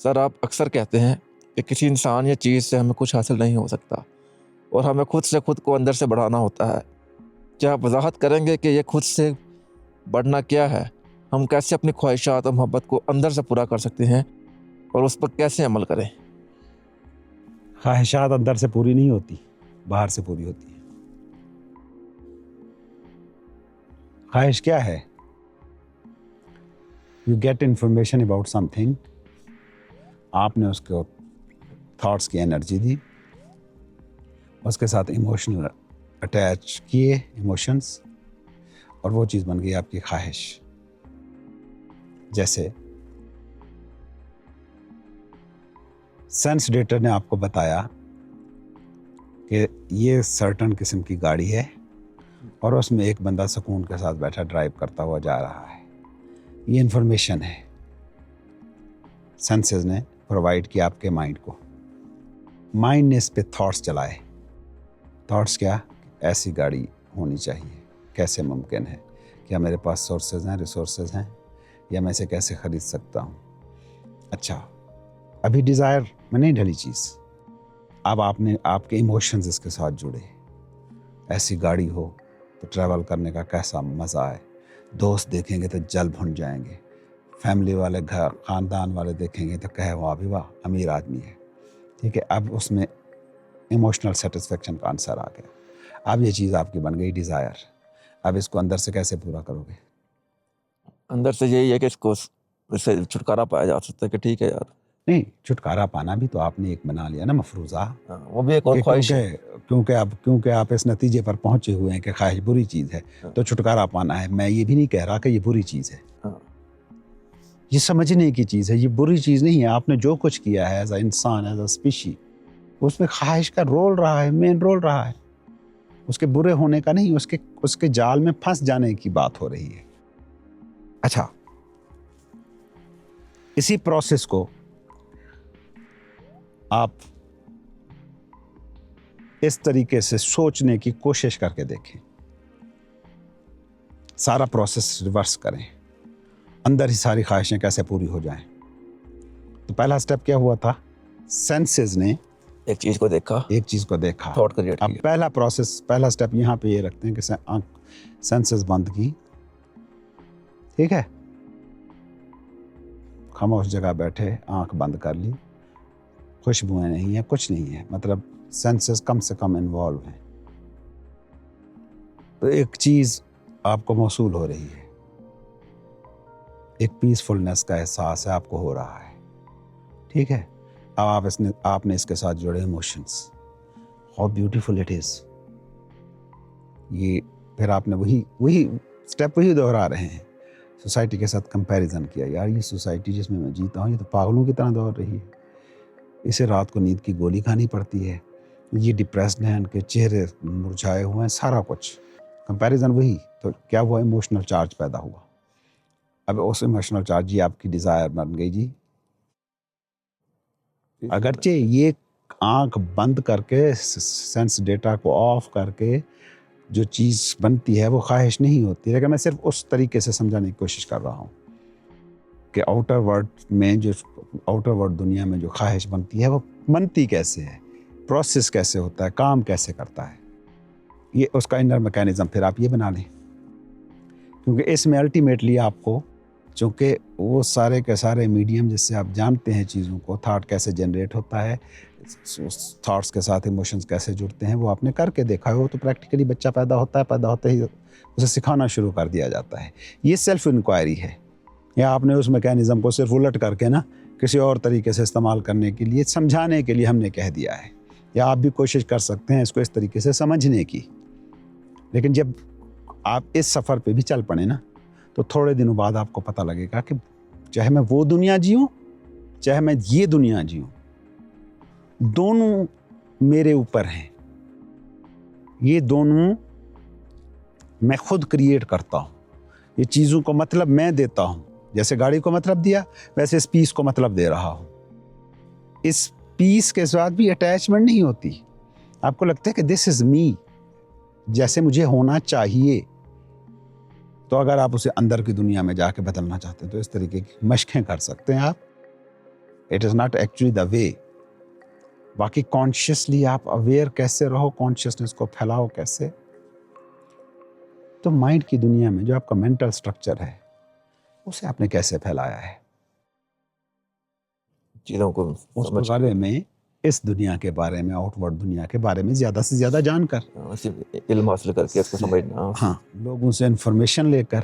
Sir, आप अक्सर कहते हैं कि किसी इंसान या चीज़ से हमें कुछ हासिल नहीं हो सकता और हमें खुद से खुद को अंदर से बढ़ाना होता है। क्या आप वज़ाहत करेंगे कि ये खुद से बढ़ना क्या है? हम कैसे अपनी ख्वाहिशात और मोहब्बत को अंदर से पूरा कर सकते हैं और उस पर कैसे अमल करें? ख्वाहिशात अंदर से पूरी नहीं होती, बाहर से पूरी होती है। ख्वाहिश क्या है? You get information about something, आपने उसको थॉट्स की एनर्जी दी, उसके साथ इमोशनल अटैच किए इमोशंस, और वो चीज़ बन गई आपकी ख्वाहिश। जैसे सेंस डेटर ने आपको बताया कि ये सर्टन किस्म की गाड़ी है और उसमें एक बंदा सुकून के साथ बैठा ड्राइव करता हुआ जा रहा है। ये इंफॉर्मेशन है, सेंसेस ने प्रोवाइड किया आपके माइंड को। माइंड ने इस पे थॉट्स चलाए। थॉट्स क्या? ऐसी गाड़ी होनी चाहिए, कैसे मुमकिन है, क्या मेरे पास सोर्सेज हैं, रिसोर्सेज हैं, या मैं इसे कैसे ख़रीद सकता हूँ। अच्छा, अभी डिज़ायर में नहीं ढली चीज़, अब आपने आपके इमोशंस इसके साथ जुड़े। ऐसी गाड़ी हो तो ट्रैवल करने का कैसा मज़ा है, दोस्त देखेंगे तो जल भुन जाएंगे, फैमिली वाले, घर ख़ानदान वाले देखेंगे तो कहे वाह भी वाह, अमीर आदमी है। ठीक है, अब उसमें इमोशनल सेटिस्फेक्शन का आंसर आ गया। अब ये चीज़ आपकी बन गई डिज़ायर। अब इसको अंदर से कैसे पूरा करोगे? अंदर से यही है कि इससे छुटकारा पाया जा सकता है कि ठीक है यार। नहीं, छुटकारा पाना भी तो आपने एक बना लिया ना मफरूज़ा, वो भी एक और ख्वाहिश है। क्योंकि आप इस नतीजे पर पहुंचे हुए हैं कि ख्वाहिश बुरी चीज़ है, तो छुटकारा पाना है। मैं ये भी नहीं कह रहा कि ये बुरी चीज़ है, ये समझने की चीज़ है, ये बुरी चीज़ नहीं है। आपने जो कुछ किया है एज अ इंसान, एज अ स्पीशी, उसमें ख्वाहिश का रोल रहा है, मेन रोल रहा है। उसके बुरे होने का नहीं, उसके जाल में फंस जाने की बात हो रही है। अच्छा, इसी प्रोसेस को आप इस तरीके से सोचने की कोशिश करके देखें, सारा प्रोसेस रिवर्स करें, अंदर ही सारी ख्वाहिशें कैसे पूरी हो जाएं। तो पहला स्टेप क्या हुआ था? सेंसेस ने एक चीज़ को देखा, थॉट क्रिएट अब किया। पहला स्टेप यहाँ पे ये रखते हैं कि आंख, सेंसेस बंद की, ठीक है, खामोश जगह बैठे, आंख बंद कर ली, खुशबुएं नहीं है, कुछ नहीं है, मतलब सेंसेस कम से कम इन्वॉल्व हैं। तो एक चीज़ आपको मौसूल हो रही है, एक पीसफुलनेस का एहसास है आपको हो रहा है, ठीक है। अब आपने इसके साथ जुड़े emotions, how beautiful it is. ये फिर आपने वही स्टेप दोहरा रहे हैं। सोसाइटी के साथ कंपैरिजन किया, यार ये सोसाइटी जिसमें मैं जीता हूँ ये तो पागलों की तरह दौड़ रही है, इसे रात को नींद की गोली खानी पड़ती है, ये डिप्रेस्ड हैं, उनके चेहरे मुरझाए हुए हैं, सारा कुछ कंपैरिजन वही। तो क्या हुआ? इमोशनल चार्ज पैदा हुआ। अब उस इमोशनल चार्ज, ये आपकी डिज़ायर बन गई जी। अगरचे ये आंख बंद करके, सेंस डेटा को ऑफ करके जो चीज़ बनती है वो ख्वाहिश नहीं होती, लेकिन मैं सिर्फ उस तरीके से समझाने की कोशिश कर रहा हूँ कि आउटर वर्ल्ड दुनिया में जो ख्वाहिश बनती है वो बनती कैसे है, प्रोसेस कैसे होता है, काम कैसे करता है, ये उसका इनर मैकेनिज्म फिर आप ये बना लें। क्योंकि इसमें अल्टीमेटली आपको, चूँकि वो सारे के सारे मीडियम जिससे आप जानते हैं चीज़ों को, थॉट कैसे जनरेट होता है, थॉट्स के साथ इमोशंस कैसे जुड़ते हैं, वो आपने करके देखा है। वो तो प्रैक्टिकली बच्चा पैदा होते ही उसे सिखाना शुरू कर दिया जाता है। ये सेल्फ इंक्वायरी है, या आपने उस मैकेनिज़्म को सिर्फ उलट करके ना किसी और तरीके से इस्तेमाल करने के लिए, समझाने के लिए हमने कह दिया है। या आप भी कोशिश कर सकते हैं इसको इस तरीके से समझने की। लेकिन जब आप इस सफ़र पे भी चल पड़े ना, तो थोड़े दिनों बाद आपको पता लगेगा कि चाहे मैं वो दुनिया जीऊँ, चाहे मैं ये दुनिया जीऊँ, दोनों मेरे ऊपर हैं। ये दोनों मैं खुद क्रिएट करता हूँ। ये चीज़ों को मतलब मैं देता हूँ। जैसे गाड़ी को मतलब दिया, वैसे इस पीस को मतलब दे रहा हूँ। इस पीस के साथ भी अटैचमेंट नहीं होती। आपको लगता है कि दिस इज़ मी, जैसे मुझे होना चाहिए। तो अगर आप उसे अंदर की दुनिया में जाके बदलना चाहते हैं तो इस तरीके की मशकें कर सकते हैं आप। It is not actually the way. बाकी कॉन्शियसली आप अवेयर कैसे रहो, कॉन्शियसनेस को फैलाओ कैसे, तो माइंड की दुनिया में जो आपका मेंटल स्ट्रक्चर है उसे आपने कैसे फैलाया है, चीज़ों को उस समझ बारे में, इस दुनिया के बारे में, आउटवर्ड दुनिया के बारे में ज़्यादा से ज़्यादा जानकर, सिर्फ इल्म हासिल करके इसको समझना। हाँ, लोगों से इन्फॉर्मेशन लेकर,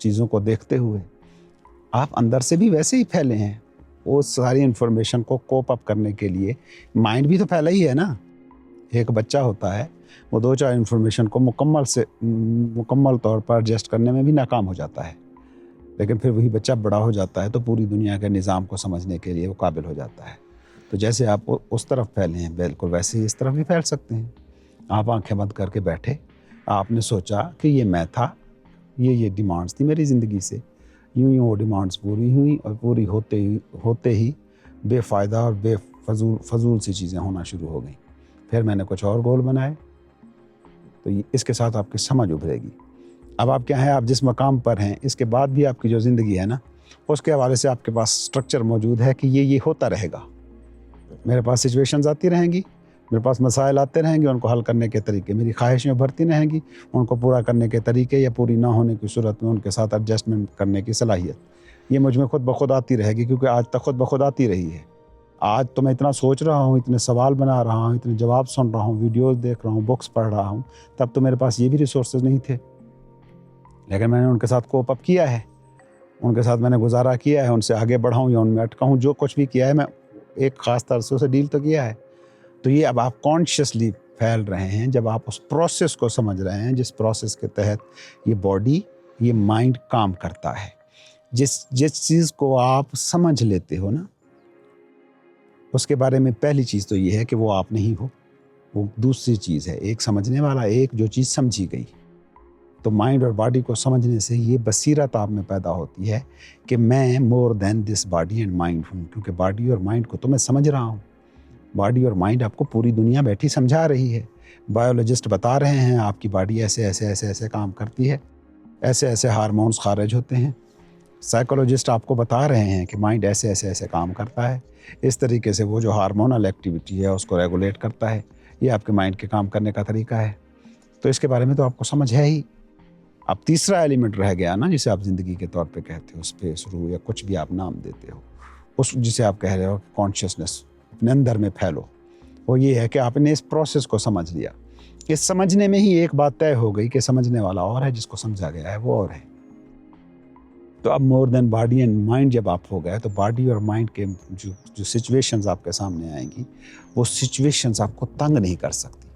चीज़ों को देखते हुए आप अंदर से भी वैसे ही फैले हैं। वो सारी इन्फॉर्मेशन को कोप अप करने के लिए माइंड भी तो फैला ही है ना। एक बच्चा होता है, वो 2-4 इन्फॉर्मेशन को मुकम्मल तौर पर एडजस्ट करने में भी नाकाम हो जाता है, लेकिन फिर वही बच्चा बड़ा हो जाता है तो पूरी दुनिया के निज़ाम को समझने के लिए वो काबिल हो जाता है। तो जैसे आप उस तरफ फैले हैं, बिल्कुल वैसे ही इस तरफ भी फैल सकते हैं। आप आंखें बंद करके बैठे, आपने सोचा कि ये मैं था, ये डिमांड्स थी मेरी ज़िंदगी से, यूँ वो डिमांड्स पूरी हुई और पूरी होते ही बेफ़ायदा और फजूल सी चीज़ें होना शुरू हो गई। फिर मैंने कुछ और गोल बनाए, तो इसके साथ आपकी समझ उभरेगी। अब आप क्या है, आप जिस मकाम पर हैं, इसके बाद भी आपकी जो ज़िंदगी है ना, उसके हवाले से आपके पास स्ट्रक्चर मौजूद है कि ये होता रहेगा। मेरे पास सिचुएशंस आती रहेंगी, मेरे पास मसाइल आते रहेंगे, उनको हल करने के तरीके, मेरी ख्वाहिशें उभरती रहेंगी, उनको पूरा करने के तरीके या पूरी ना होने की सूरत में उनके साथ एडजस्टमेंट करने की सलाहियत, ये मुझ में खुद ब खुद आती रहेगी, क्योंकि आज तक खुद ब खुद आती रही है। आज तो मैं इतना सोच रहा हूँ, इतने सवाल बना रहा हूँ, इतने जवाब सुन रहा हूँ, वीडियोज़ देख रहा हूँ, बुक्स पढ़ रहा हूँ, तब तो मेरे पास ये भी रिसोर्सेज नहीं थे, लेकिन मैंने उनके साथ कोप अप किया है, उनके साथ मैंने गुजारा किया है, उनसे आगे बढ़ा हूँ या उनमें अटका हूँ, जो कुछ भी किया है मैं एक ख़ास तरह से डील तो किया है। तो ये अब आप कॉन्शियसली फैल रहे हैं, जब आप उस प्रोसेस को समझ रहे हैं, जिस प्रोसेस के तहत ये बॉडी, ये माइंड काम करता है। जिस चीज़ को आप समझ लेते हो ना, उसके बारे में पहली चीज़ तो ये है कि वो आप नहीं हो, वो दूसरी चीज़ है, एक समझने वाला, एक जो चीज़ समझी गई। तो माइंड और बॉडी को समझने से ये बसीरत आप में पैदा होती है कि मैं more than this body and mind हूँ, क्योंकि बॉडी और माइंड को तो मैं समझ रहा हूँ। बॉडी और माइंड आपको पूरी दुनिया बैठी समझा रही है। बायोलॉजिस्ट बता रहे हैं आपकी बॉडी ऐसे ऐसे ऐसे ऐसे काम करती है, ऐसे ऐसे हार्मोन्स खारिज होते हैं। साइकोलॉजिस्ट आपको बता रहे हैं कि माइंड ऐसे ऐसे ऐसे काम करता है, इस तरीके से वो जो हार्मोनल एक्टिविटी है उसको रेगुलेट करता है, ये आपके माइंड के काम करने का तरीका है। तो इसके बारे में तो आपको समझ है ही। अब तीसरा एलिमेंट रह गया ना, जिसे आप ज़िंदगी के तौर पे कहते हो, स्पेस, रूह या कुछ भी आप नाम देते हो, उस जिसे आप कह रहे हो कॉन्शियसनेस, अपने अंदर में फैलो। वो ये है कि आपने इस प्रोसेस को समझ लिया। इस समझने में ही एक बात तय हो गई कि समझने वाला और है, जिसको समझा गया है वो और है। तो अब more than body and mind जब आप हो गए, तो बॉडी और माइंड के जो सिचुएशंस आपके सामने आएंगी, वो सिचुएशंस आपको तंग नहीं कर सकती।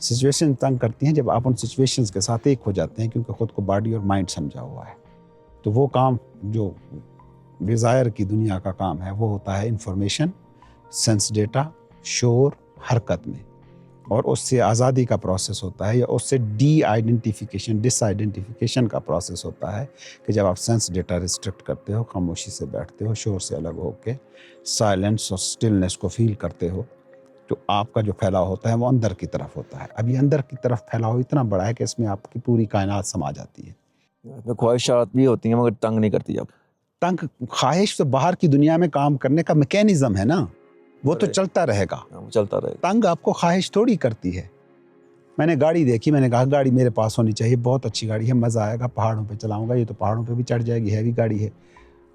सिचुएशन तंग करती हैं जब आप उन सिचुएशंस के साथ एक हो जाते हैं, क्योंकि खुद को बॉडी और माइंड समझा हुआ है। तो वो काम जो डिज़ायर की दुनिया का काम है, वो होता है इंफॉर्मेशन, सेंस डेटा, शोर, हरकत में, और उससे आज़ादी का प्रोसेस होता है, या उससे डिसआइडेंटिफिकेशन का प्रोसेस होता है कि जब आप सेंस डेटा रिस्ट्रिक्ट करते हो, खामोशी से बैठते हो, शोर से अलग होकर साइलेंस और स्टिलनेस को फील करते हो, तो आपका जो फैलाव होता है वो अंदर की तरफ होता है। अब ये अंदर की तरफ फैलाव इतना बड़ा है कि इसमें आपकी पूरी कायनात समा जाती है। इसमें ख्वाहिशात भी होती हैं, मगर तंग नहीं करती आप। तंग ख्वाहिश तो बाहर की दुनिया में काम करने का मैकेनिज्म है ना, वो तो चलता रहेगा, वो चलता रहेगा। तंग आपको ख्वाहिश थोड़ी करती है। मैंने गाड़ी देखी, मैंने कहा गाड़ी मेरे पास होनी चाहिए, बहुत अच्छी गाड़ी है, मज़ा आएगा, पहाड़ों पे चलाऊंगा, ये तो पहाड़ों पे भी चढ़ जाएगी, हैवी गाड़ी है,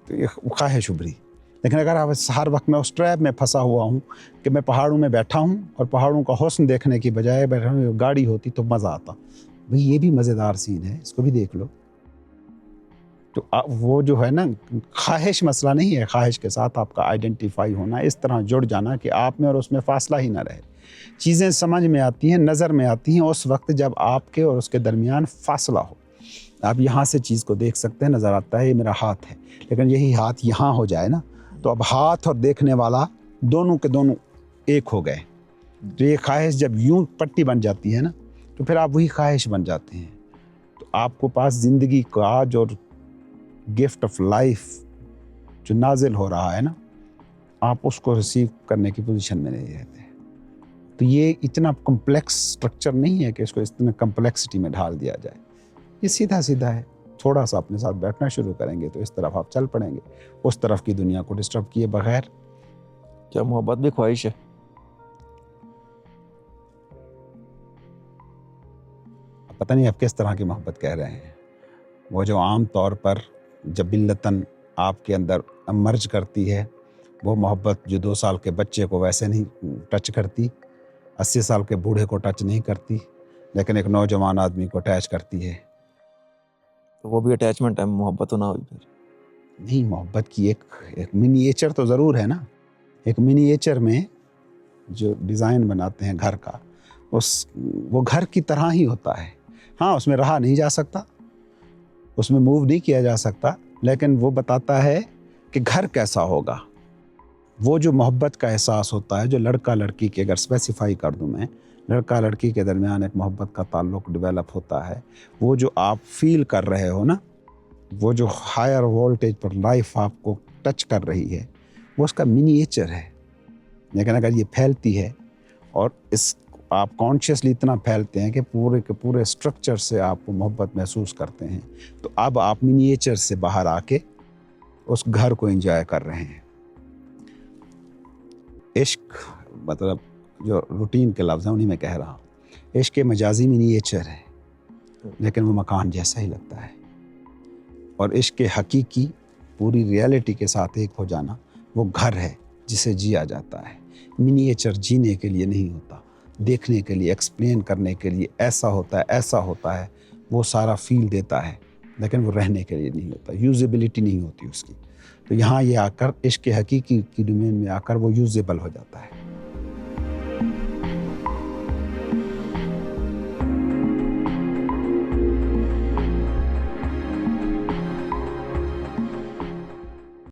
तो ये ख्वाहिश उभरी। लेकिन अगर आप हर वक्त मैं उस ट्रैप में फंसा हुआ हूँ कि मैं पहाड़ों में बैठा हूँ और पहाड़ों का हुस्न देखने की बजाय बैठा हूँ, गाड़ी होती तो मज़ा आता। भाई ये भी मज़ेदार सीन है, इसको भी देख लो। तो वो जो है ना, ख्वाहिश मसला नहीं है, ख्वाहिश के साथ आपका आइडेंटिफाई होना, इस तरह जुड़ जाना कि आप में और उसमें फ़ासला ही ना रहे। चीज़ें समझ में आती हैं, नज़र में आती हैं उस वक्त जब आपके और उसके दरमियान फ़ासला हो। आप यहाँ से चीज़ को देख सकते हैं, नज़र आता है ये मेरा हाथ है, लेकिन यही हाथ यहाँ हो जाए ना, तो अब हाथ और देखने वाला दोनों के दोनों एक हो गए। तो ये ख्वाहिश जब यूं पट्टी बन जाती है ना, तो फिर आप वही ख्वाहिश बन जाते हैं। तो आपको पास ज़िंदगी का जो गिफ्ट ऑफ लाइफ जो नाजिल हो रहा है ना, आप उसको रिसीव करने की पोजीशन में नहीं रहते। तो ये इतना कॉम्प्लेक्स स्ट्रक्चर नहीं है कि इसको इतने कॉम्प्लेक्सिटी में ढाल दिया जाए, ये सीधा सीधा है, थोड़ा सा अपने साथ बैठना शुरू करेंगे तो इस तरफ आप चल पड़ेंगे, उस तरफ की दुनिया को डिस्टर्ब किए बगैर। क्या मोहब्बत भी ख्वाहिश है? पता नहीं आप किस तरह की मोहब्बत कह रहे हैं। वो जो आम तौर पर जबिल्लतन आपके अंदर मर्ज करती है, वो मोहब्बत जो 2 साल के बच्चे को वैसे नहीं टच करती, 80 साल के बूढ़े को टच नहीं करती, लेकिन एक नौजवान आदमी को अटैच करती है। तो वो भी अटैचमेंट है, मोहब्बत तो ना हुई फिर? नहीं, मोहब्बत की एक मिनिएचर तो ज़रूर है ना। एक मिनिएचर में जो डिज़ाइन बनाते हैं घर का, वो घर की तरह ही होता है। हाँ, उसमें रहा नहीं जा सकता, उसमें मूव नहीं किया जा सकता, लेकिन वो बताता है कि घर कैसा होगा। वो जो मोहब्बत का एहसास होता है, जो लड़का लड़की के, अगर स्पेसिफाई कर दूं मैं, लड़का लड़की के दरमियान एक मोहब्बत का ताल्लुक डेवलप होता है, वो जो आप फील कर रहे हो ना, वो जो हायर वोल्टेज पर लाइफ आपको टच कर रही है, वो उसका मिनिएचर है। लेकिन अगर ये फैलती है और इस आप कॉन्शियसली इतना फैलते हैं कि पूरे के पूरे स्ट्रक्चर से आप मोहब्बत महसूस करते हैं, तो अब आप मिनिएचर से बाहर आके उस घर को एंजॉय कर रहे हैं। इश्क मतलब जो रूटीन के लफ्ज़ हैं उन्हीं में कह रहा हूँ। इश्क के मजाजी मिनिएचर है, लेकिन वो मकान जैसा ही लगता है। और इश्क के हकीकी पूरी रियलिटी के साथ एक हो जाना, वो घर है जिसे जिया जाता है। मिनिएचर जीने के लिए नहीं होता, देखने के लिए, एक्सप्लेन करने के लिए, ऐसा होता है, ऐसा होता है, वो सारा फील देता है, लेकिन वो रहने के लिए नहीं होता, यूजेबिलिटी नहीं होती उसकी। तो यहाँ ये आकर इश्क के हकीकी की डोमेन में आकर वो यूजेबल हो जाता है।